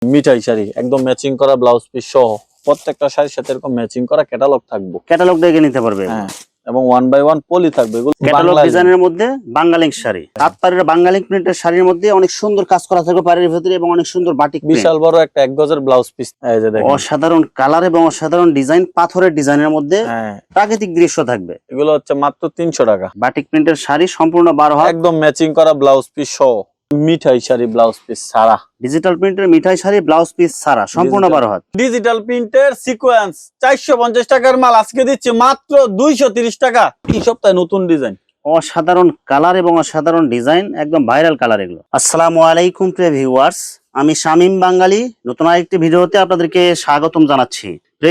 মিঠাই শাড়ি একদম ম্যাচিং করা blouse piece সহ প্রত্যেকটা শাড়ির সাথে এরকম ম্যাচিং করা ক্যাটালগ থাকবে। ক্যাটালগ দেখে নিতে পারবে। হ্যাঁ, এবং 1 বাই 1 পলি থাকবে। এগুলো ক্যাটালগ ডিজাইনের মধ্যে বাঙ্গালিং শাড়ি, হাত পাড়ের বাঙ্গালিং প্রিন্টের শাড়ির মধ্যে অনেক সুন্দর কাজ করা থাকবে পাড়ের ভিতরে এবং অনেক সুন্দর বাটিক বিশাল বড় একটা 1 গজের ব্লাউজ পিস। এই যে দেখেন, অসাধারণ কালার এবং অসাধারণ ডিজাইন, পাথরের ডিজাইনের মধ্যে প্রাকৃতিক দৃশ্য থাকবে। এগুলো হচ্ছে মাত্র 300 টাকা। বাটিক প্রিন্টের শাড়ি সম্পূর্ণ 12 হাত, একদম ম্যাচিং করা ব্লাউজ পিস সহ মিঠাই শাড়ি ব্লাউজ পিস সারা। ডিজিটাল প্রিন্টের মিঠাই শাড়ি ব্লাউজ পিস সারা সম্পূর্ণ 12 হাত। ডিজিটাল প্রিন্টের সিকোয়েন্স 450 টাকার মাল আজকে দিচ্ছি মাত্র 230 টাকা। এই সপ্তাহে নতুন ডিজাইন, অসাধারণ কালার এবং অসাধারণ ডিজাইন, একদম ভাইরাল কালার এগুলো। আসসালামু আলাইকুম প্রিয় ভিউয়ার্স, আমি শামীম বাঙালি নতুন আরেকটি ভিডিওতে আপনাদেরকে স্বাগতম জানাচ্ছি।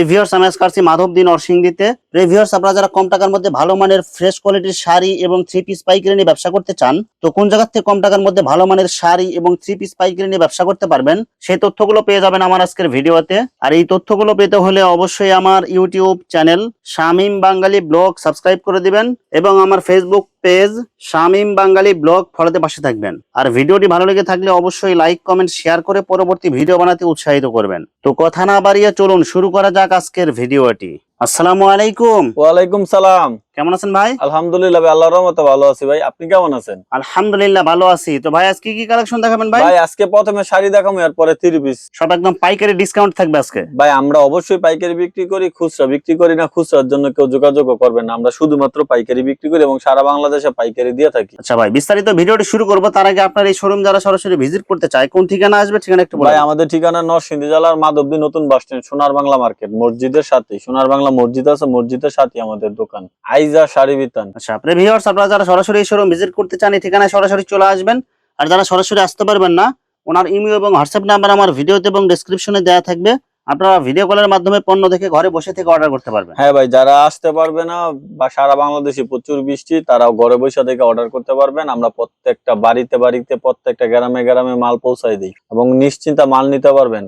ভিউয়ার্স, আমি আজকে আসছি মাধবদী নরসিংদীতে। ভিউয়ার্স, আপনারা যারা কম টাকার মধ্যে ভালো মানের ফ্রেশ কোয়ালিটির শাড়ি এবং 3 পিস পাইকারি নিয়ে ব্যবসা করতে চান, তো কোন জায়গা থেকে কম টাকার মধ্যে ভালো মানের শাড়ি এবং 3 পিস পাইকারি নিয়ে ব্যবসা করতে পারবেন সেই তথ্যগুলো পেয়ে যাবেন আমার আজকের ভিডিওতে। আর এই তথ্যগুলো পেতে হলে অবশ্যই আমার ইউটিউব চ্যানেল শামীম বাঙালি ব্লগ সাবস্ক্রাইব করে দিবেন এবং আমার ফেসবুক পেজ শামীম বাঙালি ব্লগ ফলোতে পাশে থাকবেন। আর ভিডিওটি ভালো লেগে থাকলে অবশ্যই লাইক কমেন্ট শেয়ার করে পরবর্তী ভিডিও বানাতে উৎসাহিত করবেন। তো কথা না বাড়িয়ে চলুন শুরু করা যাক আজকের ভিডিওটি। আসসালামু আলাইকুম। ওয়ালাইকুম সালাম। কেমন আছেন ভাই? আলহামদুলিল্লাহ ভাই, আল্লাহর রহমতে ভালো আছি ভাই। আপনি কেমন আছেন? আলহামদুলিল্লাহ ভালো আছি। তো ভাই আজকে কি কালেকশন দেখাবেন ভাই? ভাই আজকে প্রথমে শাড়ি দেখাবো, এরপরে 3 পিস। সব একদম পাইকারি ডিসকাউন্ট থাকবে আজকে। ভাই আমরা অবশ্যই পাইকারি বিক্রি করি, খুচরা বিক্রি করি না। খুচরার জন্য কেউ যোগাযোগ করবেন না, আমরা শুধুমাত্র পাইকারি বিক্রি করি এবং সারা বাংলাদেশে পাইকারি দিয়ে থাকি। আচ্ছা ভাই, বিস্তারিত ভিডিওটি শুরু করব তার আগে আপনার এই শোরুম যারা সরাসরি ভিজিট করতে চায় কোন ঠিকানা আসবে ঠিকানা একটু বলুন। ভাই আমাদের ঠিকানা নরসিংদী জেলার মাধবদী নতুন বাস স্ট্যান্ড, সোনার বাংলা মার্কেট, মসজিদের সাথে। সোনার বাংলা মসজিদ আছে, মসজিদের সাথে আমাদের দোকান আইজা শাড়ি বিতান। আচ্ছা আপনি ভিউয়ার্স, আপনারা যারা সরাসরি এই শোরুম ভিজিট করতে চান এই ঠিকানায় সরাসরি চলে আসবেন। আর যারা সরাসরি আসতে পারবেন না, ওনার ইমেল এবং হোয়াটসঅ্যাপ নাম্বার আমার ভিডিওতে এবং ডেসক্রিপশনে দেওয়া থাকবে। আপনারা ভিডিও কলের মাধ্যমে পণ্য দেখে ঘরে বসে থেকে অর্ডার করতে পারবেন। হ্যাঁ ভাই, যারা আসতে পারবে না বা সারা বাংলাদেশে প্রচুর বৃষ্টি, তারাও ঘরে বসে থেকে অর্ডার করতে পারবেন। আমরা প্রত্যেকটা বাড়িতে বাড়িতে প্রত্যেকটা গ্রামে গ্রামে মাল পৌঁছাই দিই এবং নিশ্চিন্তে মাল নিতে পারবেন।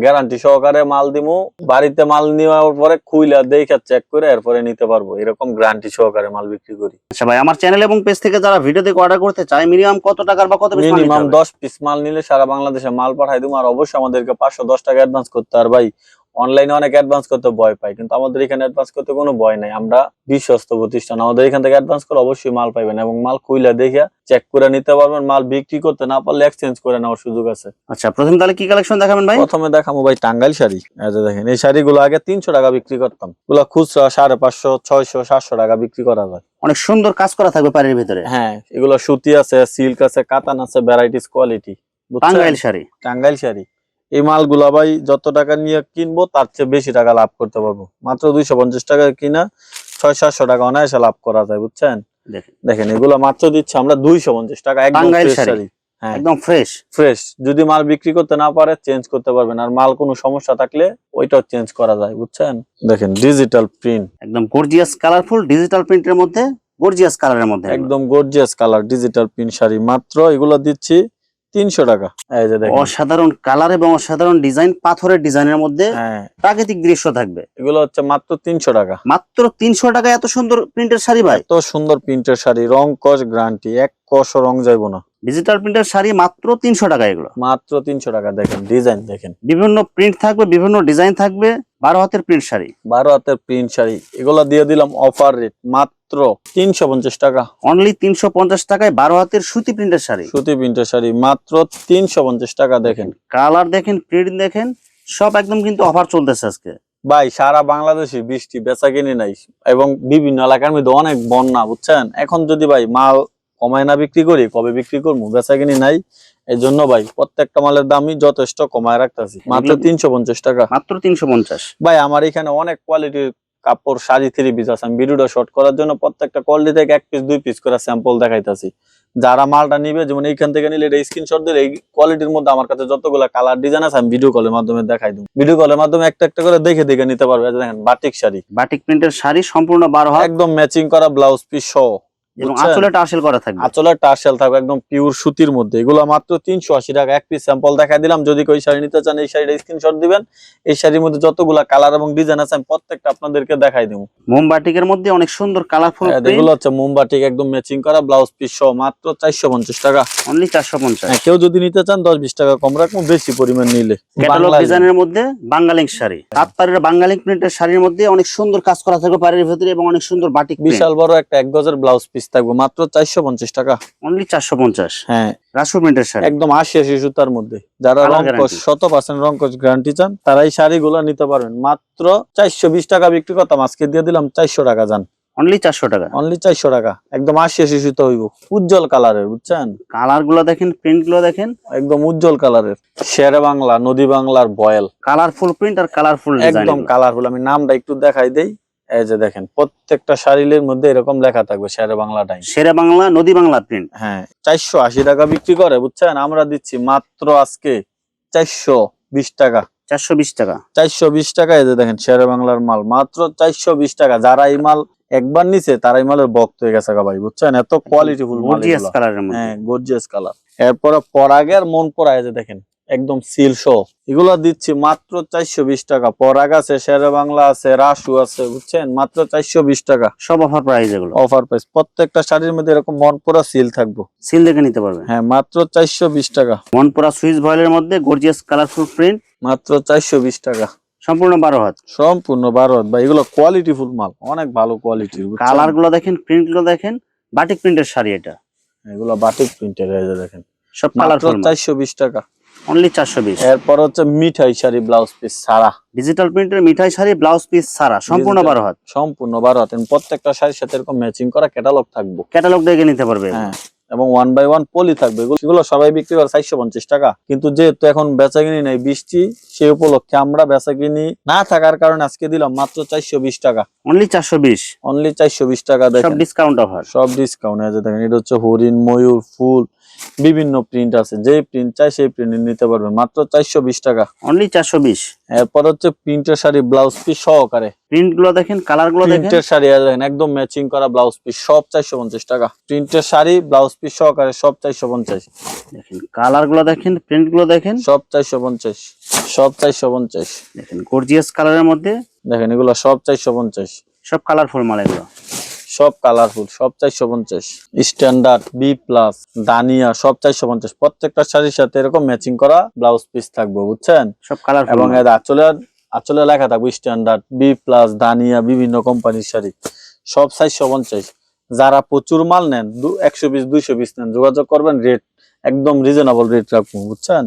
গ্যারান্টি সহকারে মাল দিমু। বাড়িতে মাল নেওয়ার পরে খুইলা দেখে চেক করে এরপরে নিতে পারবো, এরকম গ্যারান্টি সহকারে মাল বিক্রি করি। আচ্ছা ভাই, আমার চ্যানেল এবং পেজ থেকে যারা ভিডিও দেখে অর্ডার করতে চায় মিনিমাম কত টাকার বা কত পিস মাল নিতে মিনিমাম হবে? 10 পিস মাল নিলে সারা বাংলাদেশে মাল পাঠাই দেবো। আর অবশ্যই আমাদেরকে 510 টাকা অ্যাডভান্স করতে। আর ভাই অনলাইনে অনেক অ্যাডভান্স করতে ভয় পাই, কিন্তু আমাদের এখানে অ্যাডভান্স করতে কোনো ভয় নাই। আমরা বিশ্বস্ত প্রতিষ্ঠান, আমাদের এখান থেকে অ্যাডভান্স করে অবশ্যই মাল পাইবেন এবং মাল খুইলা দেখে চেক করে নিতে পারবেন। মাল বিক্রি করতে না পারলে এক্সচেঞ্জ করে নেওয়ার সুযোগ আছে। আচ্ছা, প্রথম তাহলে কি কালেকশন দেখাবেন ভাই? প্রথমে দেখাবো ভাই টাঙ্গাইল শাড়ি। এই যে দেখেন, এই শাড়িগুলো আগে 300 টাকা বিক্রি করতাম, এগুলো খুচরা 550, 600, 700 টাকা বিক্রি করা যায়। অনেক সুন্দর কাজ করা থাকবে পাড়ের ভিতরে। হ্যাঁ, এগুলো সুতি আছে, সিল্ক আছে, কাতান আছে, ভ্যারাইটিস কোয়ালিটি। টাঙ্গাইল শাড়ি। টাঙ্গাইল শাড়ি এই মালগুলা ভাই যত টাকা নিয়ে কিনবো তার চেয়ে বেশি টাকা লাভ করতে পারবো। মাত্র 250 টাকা কিনা 600-700 টাকা অনায়াসে লাভ করা যায়, বুঝছেন? দেখেন এগুলো মাত্র দিচ্ছে আমরা 250 টাকা। একদম ফ্রেশ শাড়ি, হ্যাঁ একদম ফ্রেশ ফ্রেশ। যদি মাল বিক্রি করতে না পারে চেঞ্জ করতে পারবেন, আর মাল কোনো সমস্যা থাকলে ওইটাও চেঞ্জ করা যায়, বুঝছেন? দেখেন ডিজিটাল প্রিন্ট, একদম গর্জিয়াস কালারফুল ডিজিটাল প্রিন্টের মধ্যে, গর্জিয়াস কালারের মধ্যে, একদম gorgeous colour digital print sari. মাত্র এগুলো দিচ্ছি 300 টাকা। এই যে দেখেন, অসাধারণ কালার এবং অসাধারণ ডিজাইন, পাথরের ডিজাইনের মধ্যে প্রাকৃতিক দৃশ্য থাকবে। এগুলো হচ্ছে মাত্র 300 টাকা। মাত্র 300 টাকা এত সুন্দর প্রিন্টের শাড়ি ভাই? এত সুন্দর প্রিন্টের শাড়ি, রং কস গ্যারান্টি, এক কষও রং যাইবো না। ডিজিটাল প্রিন্টের শাড়ি মাত্র 300 টাকা। এগুলো মাত্র 300 টাকা। দেখেন ডিজাইন, দেখেন বিভিন্ন প্রিন্ট থাকবে, বিভিন্ন ডিজাইন থাকবে। 12 হাতের প্রিন্ট শাড়ি, 12 হাতের প্রিন্ট শাড়ি। এগুলো দিয়ে দিলাম অফার রেট মাত্র 350 টাকা। অনলি 350 টাকায় 12 হাতের সুতি প্রিন্টের শাড়ি। সুতি প্রিন্টের শাড়ি মাত্র 350 টাকা। দেখেন কালার দেখেন, প্রিন্ট দেখেন, সব একদম কিন্তু অফার চলতেছে আজকে। ভাই সারা বাংলাদেশে বৃষ্টি, বেচা কিনি নাই এবং বিভিন্ন এলাকার মধ্যে অনেক বন্যা, বুঝছেন? এখন যদি ভাই মাল কমায় না বিক্রি করি কবে বিক্রি করবো? বেচা কিনি নাই, এই জন্য ভাই প্রত্যেকটা মালের দামই যথেষ্ট কমায় রাখতেছি। মাত্র 350 টাকা। মাত্র 350। ভাই আমার এখানে অনেক কোয়ালিটির কাপড়, শাড়ি, 3 পিস আছে। আমি ভিডিওটা শর্ট করার জন্য প্রত্যেকটা কোয়ালিটি থেকে 1 পিস 2 পিস করে স্যাম্পল দেখাইতাছি। যারা মালটা নিবে, যেমন এইখান থেকে নিলে এটা স্ক্রিনশট দিলে এই কোয়ালিটির মধ্যে আমার কাছে যতগুলো কালার ডিজাইন আছে আমি ভিডিও কলের মাধ্যমে দেখাই দেব। ভিডিও কলের মাধ্যমে একটা একটা করে দেখে দেখে নিতে পারবে। দেখেন বাটিক শাড়ি, বাটিক প্রিন্টের শাড়ি সম্পূর্ণ 12 হাত, একদম ম্যাচিং করা ব্লাউজ পিস সহ এবং বুঝছেন? আঁচলে টার্সেল করা থাকবে। আঁচলে টার্সেল থাকবে একদম পিওর সুতির মধ্যে। এগুলো মাত্র 380 টাকা। এক পিস স্যাম্পল দেখাই দিলাম। যদি কেউ শাড়ি নিতে চান এই শাড়িটা স্ক্রিনশট দিবেন। এই শাড়ির মধ্যে যতগুলা কালার এবং ডিজাইন আছে আমি প্রত্যেকটা আপনাদেরকে দেখাই দেবো। মোমবাটিকের মধ্যে অনেক সুন্দর কালারফুল এগুলো হচ্ছে মোমবাটিক একদম ম্যাচিং করা ব্লাউজ পিস সহ মাত্র 450 টাকা। অনলি 450। কেউ যদি নিতে চান 10-20 টাকা কম রাখবো বেশি পরিমাণ নিলে। ক্যাটালগ ডিজাইনের মধ্যে বাঙ্গালিং শাড়ি, হাত পাড়ের বাঙ্গালিং প্রিন্টের শাড়ির মধ্যে অনেক সুন্দর কাজ করা থাকবে পাড়ের ভিতরে এবং অনেক সুন্দর বাটিক বিশাল বড় একটা 1 গজের ব্লাউজ পিস থাকবে মাত্র 450 টাকা। অনলি 450। হ্যাঁ রাসু প্রিন্টের শাড়ি একদম 80 সুতার মধ্যে। যারা Colour রংকশ guarantee। 100% রংকশ গ্যারান্টি চান তারা এই শাড়িগুলো নিতে পারবেন। মাত্র 420 টাকা বিক্রি করতাম, আজকে দিয়ে দিলাম 400 টাকা। যান অনলি 400 টাকা। অনলি 400 টাকা। একদম 80 সুতা হইব, উজ্জ্বল কালারের, বুঝছেন? কালার গুলো দেখেন, প্রিন্ট গুলো দেখেন, একদম উজ্জ্বল কালারের। শেরে বাংলা, নদী বাংলার বয়েল, কালারফুল প্রিন্ট আর কালারফুল ডিজাইন। একদম কালারফুল। আমি নামটা একটু দেখাই দেই। এই যে দেখেন প্রত্যেকটা শাড়ির মধ্যে এরকম লেখা থাকবে শেরে বাংলা টাইম। শেরে বাংলা, নদী বাংলা প্রিন্ট। হ্যাঁ 480 টাকা বিক্রি করে, বুঝছেন? আমরা দিচ্ছি মাত্র আজকে 420 টাকা। 420 টাকা। 420 টাকা। এই যে দেখেন শেরে বাংলার মাল মাত্র 420 টাকা। যারা এই মাল একবার নিছে তারা এই মালের ভক্ত হয়ে গেছে ভাই, বুঝছেন? এত কোয়ালিটিফুল মাল গর্জিয়াস এগুলো। কালারের মধ্যে। হ্যাঁ গর্জিয়াস কালার। এরপরে পরাগের মন পরা, এই যে দেখেন একদম সিল সহ এগুলো দিচ্ছি মাত্র 420 টাকা। পরাগ আছে, শেরে বাংলা আছে, রাসু আছে, বুঝছেন? মাত্র 420 টাকা। সব অফার প্রাইস এগুলো। Offer price. প্রত্যেকটা শাড়ির মধ্যে এরকম মন পরা সিল থাকবো। সিল দেখে নিতে পারবেন। হ্যাঁ মাত্র 420 টাকা। মনপুরা সুইস ভয়েলের মধ্যে গর্জিয়াস কালারফুল প্রিন্ট মাত্র 420 টাকা। সম্পূর্ণ 12 হাত। সম্পূর্ণ 12 হাত ভাই। এগুলো কোয়ালিটিফুল মাল, অনেক ভালো কোয়ালিটির। কালার গুলো দেখেন, প্রিন্ট গুলো দেখেন, বাটিক প্রিন্টের শাড়ি এটা। এগুলো বাটিক প্রিন্টের। এই যে দেখেন সব মাত্র কালারফুল। 420 টাকা। অনলি 420। এরপর হচ্ছে মিঠাই শাড়ি ব্লাউজ পিস সারা। ডিজিটাল প্রিন্টের মিঠাই শাড়ি ব্লাউজ পিস সারা, সম্পূর্ণ 12 হাত। সম্পূর্ণ 12 হাত। প্রত্যেকটা শাড়ির সাথে এরকম ম্যাচিং করা ক্যাটালগ থাকবে। ক্যাটালগ দেখে নিতে পারবে। হ্যাঁ এবং 1 বাই 1 পলি থাকবে। এগুলো সবাই বিক্রি করে 450 টাকা। কিন্তু যেহেতু এখন বেচাকিনি নাই বৃষ্টি, সেই উপলক্ষে আমরা বেচাকিনি না থাকার কারণে আজকে দিলাম মাত্র 420 টাকা। অনলি 420। অনলি 420 টাকা। সব দেখেন ডিসকাউন্ট অফার। সব ডিসকাউন্ট আছে। দেখেন এটা হচ্ছে হরিণ, ময়ূর, ফুল, বিভিন্ন প্রিন্ট আছে। যে প্রিন্ট চাই সেই প্রিন্ট নিতে পারবেন মাত্র 420 টাকা। অনলি 420। এরপর হচ্ছে প্রিন্টের শাড়ি ব্লাউজ পিস সহকারে। প্রিন্ট গুলো দেখেন, কালার গুলো দেখেন। প্রিন্টের শাড়ি দেখেন একদম ম্যাচিং করা ব্লাউজ পিস, সব 450 টাকা। প্রিন্টের শাড়ি ব্লাউজ পিস সহকারে সব 450। দেখেন কালার গুলো দেখেন, প্রিন্ট গুলো দেখেন, সব 450। সব 450। দেখেন গর্জিয়াস কালারের মধ্যে। দেখেন এগুলো সব 450। সব কালারফুল মাল এগুলো। সব কালারফুল, সব 450। স্ট্যান্ডার্ড, বি প্লাস, দানিয়া সব 450। প্রত্যেকটা শাড়ির সাথে এরকম ম্যাচিং করা ব্লাউজ পিস থাকবে, বুঝছেন? সব কালারফুল এবং এর আঁচলে লেখা থাকবে স্ট্যান্ডার্ড, বি প্লাস, দানিয়া, বিভিন্ন কোম্পানির শাড়ি সব 450। যারা প্রচুর মাল নেন 120-200 পিস নেন, যোগাযোগ করবেন। রেট একদম রিজনেবল রেট রাখবো, বুঝছেন?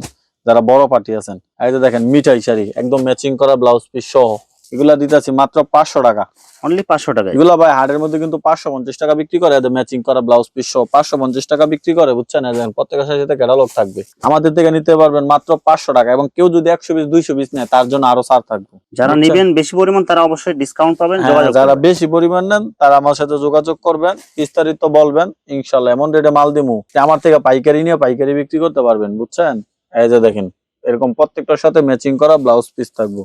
যারা বড় পার্টি আছেন। এই যে দেখেন মিঠাই শাড়ি একদম ম্যাচিং করা ব্লাউজ পিস সহ এগুলা দিতেছি মাত্র 500 টাকা। অনলি 500 টাকা। এগুলা ভাই হাটের মধ্যে কিন্তু 550 টাকা বিক্রি করে। এদের ম্যাচিং করা ব্লাউজ পিস সহ 550 টাকা বিক্রি করে, বুঝছেন? প্রত্যেকের সাথে ক্যাটালগ থাকবে। আমাদের থেকে নিতে পারবেন মাত্র 500 টাকা। এবং কেউ যদি 120-200 পিস নেয় তার জন্য আরো ছাড় থাকবে। যারা নেবেন বেশি পরিমাণ তারা অবশ্যই ডিসকাউন্ট পাবেন। যোগাযোগ যারা করবেন। বেশি পরিমাণ নেন তারা আমার সাথে যোগাযোগ করবেন, বিস্তারিত বলবেন, ইনশাল্লাহ এমন রেটে মাল দিমু যে আমার থেকে পাইকারি নিয়ে পাইকারি বিক্রি করতে পারবেন, বুঝছেন? এই যে দেখেন এরকম প্রত্যেকটার সাথে ম্যাচিং করা ব্লাউজ পিস থাকবো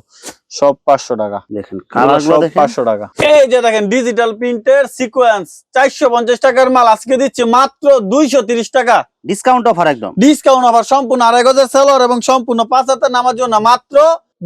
সব 500 টাকা। দেখেন কালার গুলো দেখেন, 500 টাকা। এই যে দেখেন ডিজিটাল প্রিন্টের সিকোয়েন্স 450 টাকার মাল আজকে দিচ্ছি মাত্র 230 টাকা। ডিসকাউন্ট অফার একদম। ডিসকাউন্ট অফার সম্পূর্ণ 2.5 গজের সেলর এবং সম্পূর্ণ 5 হাতের নামার জন্য মাত্র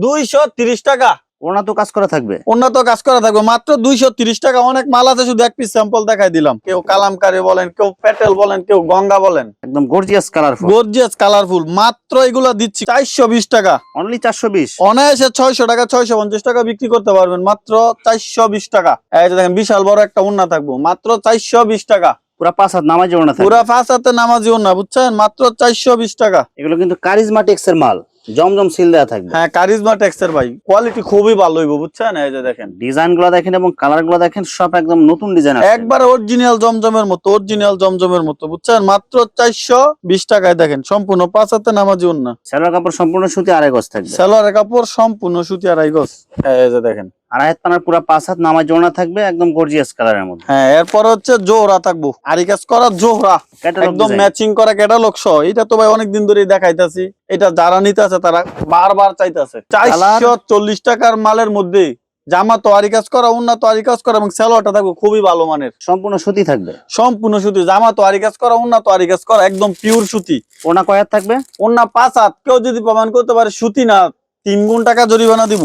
230 টাকা। ওনা তো কাজ করা থাকবে। উন্নত কাজ করা থাকবে মাত্র 230 টাকা। অনেক মাল আছে, শুধু এক পিস স্যাম্পল দেখাই দিলাম। কেউ কালামকারী বলেন, কেউ প্যাটেল বলেন, কেউ গঙ্গা বলেন, একদম গর্জিয়াস কালারফুল। Gorgeous colourful. মাত্র এগুলা দিচ্ছি 420 টাকা। অনলি 420। অনায়াসে 600 টাকা 650 টাকা বিক্রি করতে পারবেন মাত্র 420 টাকা। এই যে দেখেন বিশাল বড় একটা উন্না থাকবো মাত্র 420 টাকা। পুরা 5 হাত নামাজি ওনা থাকবে। পুরা 5 হাতে নামাজি উন্না, বুঝছেন? মাত্র 420 টাকা। এগুলো কিন্তু কারিজমা টেক্সের মাল, জমজম সিল দেওয়া থাকবে। হ্যাঁ কারিজমা টেক্সের ভাই, কোয়ালিটি খুবই ভালো হইব, বুঝছেন? এই যে দেখেন ডিজাইন গুলো দেখেন এবং কালার গুলো দেখেন, সব একদম নতুন ডিজাইন আছে। একবার অরিজিনাল জমজমের মতো, অরিজিনাল জমজমের মতো, বুঝছেন? মাত্র 420 টাকায় দেখেন সম্পূর্ণ 5 হাতে নামাজি উন্না। সালোয়ার কাপড় সম্পূর্ণ সুতি, 2.5 গজ থাকবে। সালোয়ারের কাপড় সম্পূর্ণ সুতি 2.5 গজ। এই যে দেখেন 2.5 হাত পানার পুরা 5 হাত নামাজি ওনা থাকবে, একদম গর্জিয়াস কালারের মধ্যে। হ্যাঁ এরপর হচ্ছে জোহরা থাকবো, আরি কাজ করা জোহরা ক্যাটালগ একদম ডিজাইন। ম্যাচিং করা ক্যাটালগ সহ। এটা তো ভাই অনেকদিন ধরেই দেখাইতাছি। এটা যারা নিতে আছে তারা বারবার চাইতেছে। 440 টাকার মালের মধ্যে জামা তোয়ারি কাজ করা, ওন্না তোয়ারি কাজ করা এবং সালোয়ারটা থাকবে খুবই ভালো মানের, সম্পূর্ণ সুতি থাকবে। সম্পূর্ণ সুতি। জামা তোয়ারি কাজ করা, ওন্না তোয়ারি কাজ করা, একদম পিওর সুতি। ওনা কয় হাত থাকবে? ওন্না 5 হাত। কেউ যদি প্রমাণ করতে পারে সুতি না, 3 গুণ টাকা জরিমানা দিব।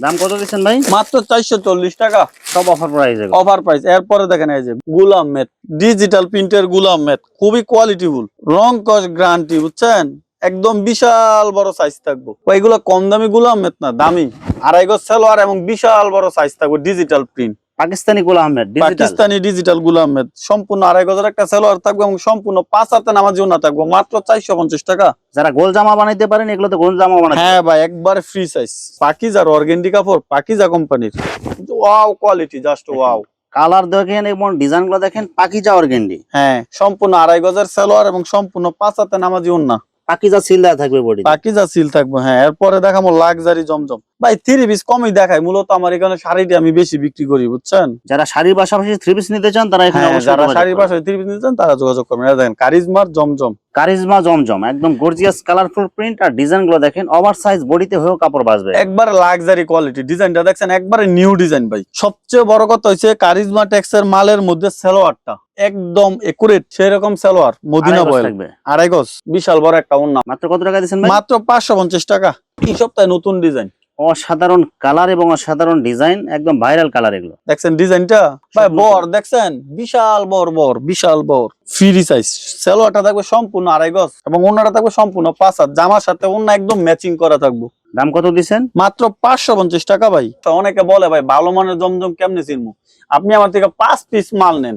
দাম কত দিচ্ছেন ভাই? মাত্র 440 টাকা, সব অফার প্রাইস। Offer price. এরপরে দেখেন এই যে গুলাম মেট, ডিজিটাল প্রিন্টের গুলাম মেট, খুবই কোয়ালিটিফুল, রং কস গ্যারান্টি, বুঝছেন? একদম বিশাল বড় সাইজ থাকবো। এগুলো কম দামি গুলাম মেট না, দামি। 2.5 গজ সালোয়ার এবং বিশাল বড় সাইজ থাকবে, ডিজিটাল প্রিন্ট। পাকিস্তানি গোলাম আহমেদ ডিজিটাল, পাকিস্তানি ডিজিটাল গুলাম মেট, সম্পূর্ণ 2.5 গজের একটা সালোয়ার থাকবে এবং সম্পূর্ণ 5 হাতে নামাজি ওন্না থাকবে, মাত্র 450 টাকা। যারা গোল জামা বানাইতে পারেন এগুলো তো গোল জামা বানাতে। হ্যাঁ ভাই, একবারে ফ্রি সাইজ। পাকিজার অর্গেন্ডি কাপড়, পাকিজা কোম্পানির, wow quality, just wow. Colour দেখেন এবং ডিজাইন গুলো দেখেন, পাকিজা অর্গেন্ডি। হ্যাঁ, সম্পূর্ণ 2.5 গজের সালোয়ার এবং সম্পূর্ণ 5 হাতে নামাজি ওন্না, পাকিজা সিল দেওয়া থাকবে বডি, পাকিজা সিল থাকবে। হ্যাঁ, এরপরে দেখাবো লাক্সারি জমজম। ভাই 3 পিস কমই দেখায়, মূলত আমার এখানে শাড়িটি আমি বেশি বিক্রি করি, বুঝছেন? যারা শাড়ির পাশাপাশি 3 পিস নিতে চান তারা এখানে হ্যাঁ, অবশ্যই যারা যোগাযোগ শাড়ির করবেন। পাশে 3 পিস নিতে চান তারা যোগাযোগ করবেন। এই দেখেন কারিজমার জমজম, কারিজমা জমজম, একদম গর্জিয়াস কালারফুল প্রিন্ট আর ডিজাইন গুলো দেখেন, ওভার সাইজ বডিতে হয়েও কাপড় বাঁচবে। একবার লাক্সারি কোয়ালিটি। ডিজাইনটা দেখছেন, একবারে নিউ ডিজাইন ভাই। সবচেয়ে বড় কথা হচ্ছে কারিজমা টেক্সের মালের মধ্যে সালোয়ারটা একদম একুরেট, সেরকম সালোয়ার মদিনা বয়েল, 2.5 গজ, বিশাল বড় একটা ওন্না। মাত্র কত টাকা দিচ্ছেন ভাই? মাত্র 550 টাকা। এই সপ্তাহে নতুন ডিজাইন, অসাধারণ কালার এবং অসাধারণ ডিজাইন, একদম ভাইরাল কালার এগুলো। দেখছেন ডিজাইনটা ভাই, সব বর নতুন। দেখছেন, বিশাল বর, বিশাল বর, ফ্রি সাইজ। সালোয়ারটা থাকবে সম্পূর্ণ 2.5 গজ এবং ওন্নাটা থাকবে সম্পূর্ণ 5 হাত। জামার সাথে ওন্না একদম ম্যাচিং করা থাকবে। দাম কত দিচ্ছেন? মাত্র 550 টাকা ভাই। তো অনেকে বলে ভাই ভালো মানের জমজম কেমনে চিনবো? আপনি আমার থেকে 5 পিস মাল নেন,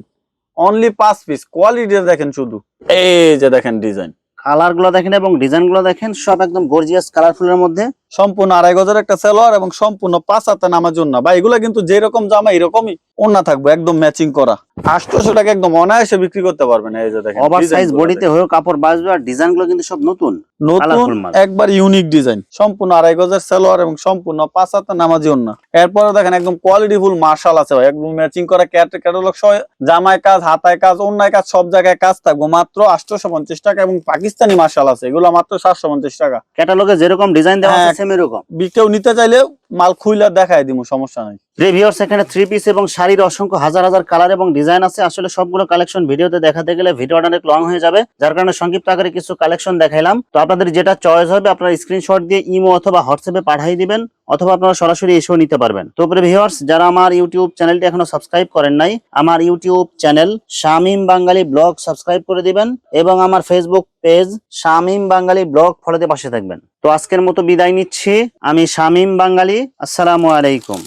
অনলি 5 পিস, কোয়ালিটি দেখেন শুধু। এই যে দেখেন ডিজাইন, কালার গুলো দেখেন এবং ডিজাইন গুলো দেখেন, সব একদম গর্জিয়াস কালারফুলের মধ্যে। সম্পূর্ণ 2.5 গজের একটা সালোয়ার এবং সম্পূর্ণ 5 হাতে নামার জন্য ভাই। এগুলা কিন্তু যেরকম জামা এরকমই ওন্না থাকবে, একদম ম্যাচিং করা। 800 টাকা একদম অনায়াসে বিক্রি করতে পারবেন। এই যে দেখেন ওভার ডিজাইন সাইজ গুলো বডিতে হয়েও কাপড় বাঁচবে আর ডিজাইন গুলো কিন্তু সব নতুন, নতুন, কালারফুল মাল। একবার ইউনিক ডিজাইন, সম্পূর্ণ 2.5 গজের সালোয়ার এবং সম্পূর্ণ 5 হাতে নামাজি ওন্না। এরপরে দেখেন একদম কোয়ালিটিফুল মার্শাল আছে ভাই, একদম ম্যাচিং করা ক্যাটালগ সহ, জামায় কাজ, হাতায় কাজ, ওন্নায় কাজ, সব জায়গায় কাজ থাকবে, মাত্র 850 টাকা। এবং পাকিস্তানি মার্শাল আছে, এগুলো মাত্র 750 টাকা। ক্যাটালগে যেরকম ডিজাইন দেওয়া আছে হ্যাঁ, সেম এরকম। কেউ নিতে চাইলে মাল খুইলা দেখায় দিব, সমস্যা নাই। ভিউয়ার্স, এখানে 3 পিস এবং শাড়ির অসংখ্য হাজার হাজার কালার এবং ডিজাইন আছে। আসলে সবগুলো কালেকশন ভিডিওতে দেখাতে গেলে ভিডিওটা অনেক লং হয়ে যাবে, যার কারণে সংক্ষিপ্ত আকারে কিছু কালেকশন দেখাইলাম। তো আপনাদের যেটা চয়েস হবে আপনারা স্ক্রিনশট দিয়ে ইমো অথবা হোয়াটসঅ্যাপে পাঠিয়ে দিবেন, অথবা আপনারা সরাসরি এসেও নিতে পারবেন। তো ভিউয়ার্স, যারা আমার ইউটিউব চ্যানেলটি এখনো সাবস্ক্রাইব করেন নাই, আমার ইউটিউব চ্যানেল শামীম বাঙালি ব্লগ সাবস্ক্রাইব করে দিবেন এবং আমার ফেসবুক পেজ শামীম বাঙালি ব্লগ ফলোতে পাশে থাকবেন। তো আজকের মতো বিদায় নিচ্ছি, আমি শামীম বাঙালি। আসসালামু আলাইকুম।